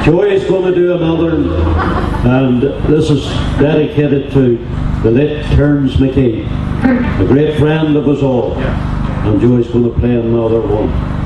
Joey's going to do another, and this is dedicated to the late Terence McKee, a great friend of us all. And Joey's going to play another one.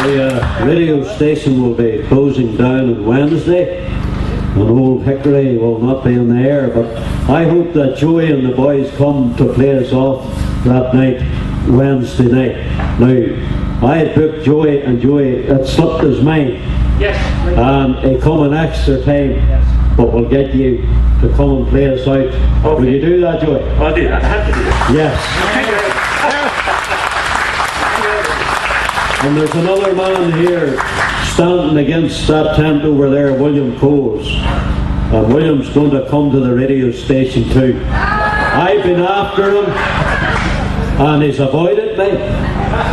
The radio station will be closing down on Wednesday, and Old Hickory will not be in the air, but I hope that Joey and the boys come to play us off that night, Wednesday night. Now, I had booked Joey, and Joey, it slipped his mind. Yes. And he come an extra time, yes, but we'll get you to come and play us out. Okay. Will you do that, Joey? I'll do that. I have to do that. Yes. And there's another man here standing against that tent over there, William Coles. And William's going to come to the radio station too. I've been after him, and he's avoided me,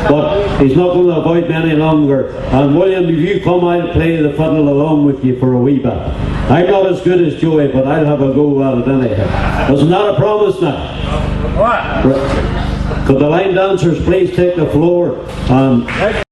but he's not going to avoid me any longer. And William, if you come, I'll play the fiddle along with you for a wee bit. I'm not as good as Joey, but I'll have a go at it anyhow. Isn't that a promise now? What? Could the line dancers please take the floor?